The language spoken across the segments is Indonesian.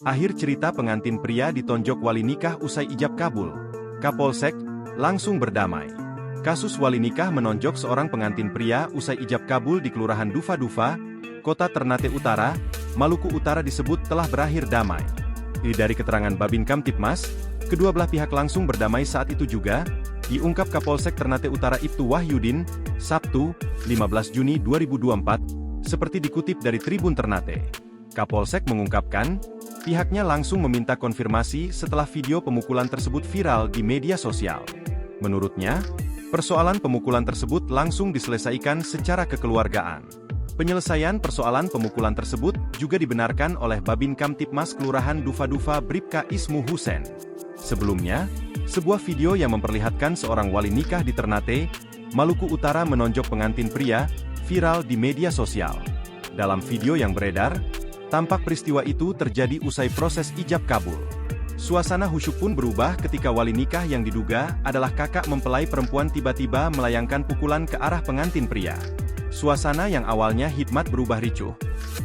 Akhir cerita pengantin pria ditonjok wali nikah usai ijab kabul. Kapolsek langsung berdamai. Kasus wali nikah menonjok seorang pengantin pria usai ijab kabul di Kelurahan Dufa-Dufa, Kota Ternate Utara, Maluku Utara disebut telah berakhir damai. Dari keterangan Babin Kamtibmas, kedua belah pihak langsung berdamai saat itu juga, diungkap Kapolsek Ternate Utara Ibtu Wahyudin, Sabtu, 15 Juni 2024, seperti dikutip dari Tribun Ternate. Kapolsek mengungkapkan, pihaknya langsung meminta konfirmasi setelah video pemukulan tersebut viral di media sosial. Menurutnya, persoalan pemukulan tersebut langsung diselesaikan secara kekeluargaan. Penyelesaian persoalan pemukulan tersebut juga dibenarkan oleh Babin Kamtibmas Kelurahan Dufa-Dufa Bribka Ismu Husen. Sebelumnya, sebuah video yang memperlihatkan seorang wali nikah di Ternate, Maluku Utara menonjok pengantin pria, viral di media sosial. Dalam video yang beredar, tampak peristiwa itu terjadi usai proses ijab kabul. Suasana khusyuk pun berubah ketika wali nikah yang diduga adalah kakak mempelai perempuan tiba-tiba melayangkan pukulan ke arah pengantin pria. Suasana yang awalnya hikmat berubah ricuh,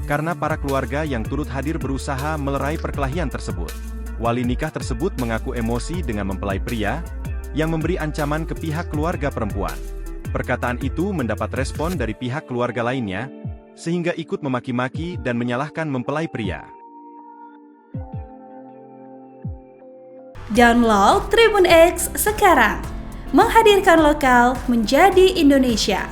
karena para keluarga yang turut hadir berusaha melerai perkelahian tersebut. Wali nikah tersebut mengaku emosi dengan mempelai pria, yang memberi ancaman ke pihak keluarga perempuan. Perkataan itu mendapat respon dari pihak keluarga lainnya, sehingga ikut memaki-maki dan menyalahkan mempelai pria. Download Tribun X sekarang, menghadirkan lokal menjadi Indonesia.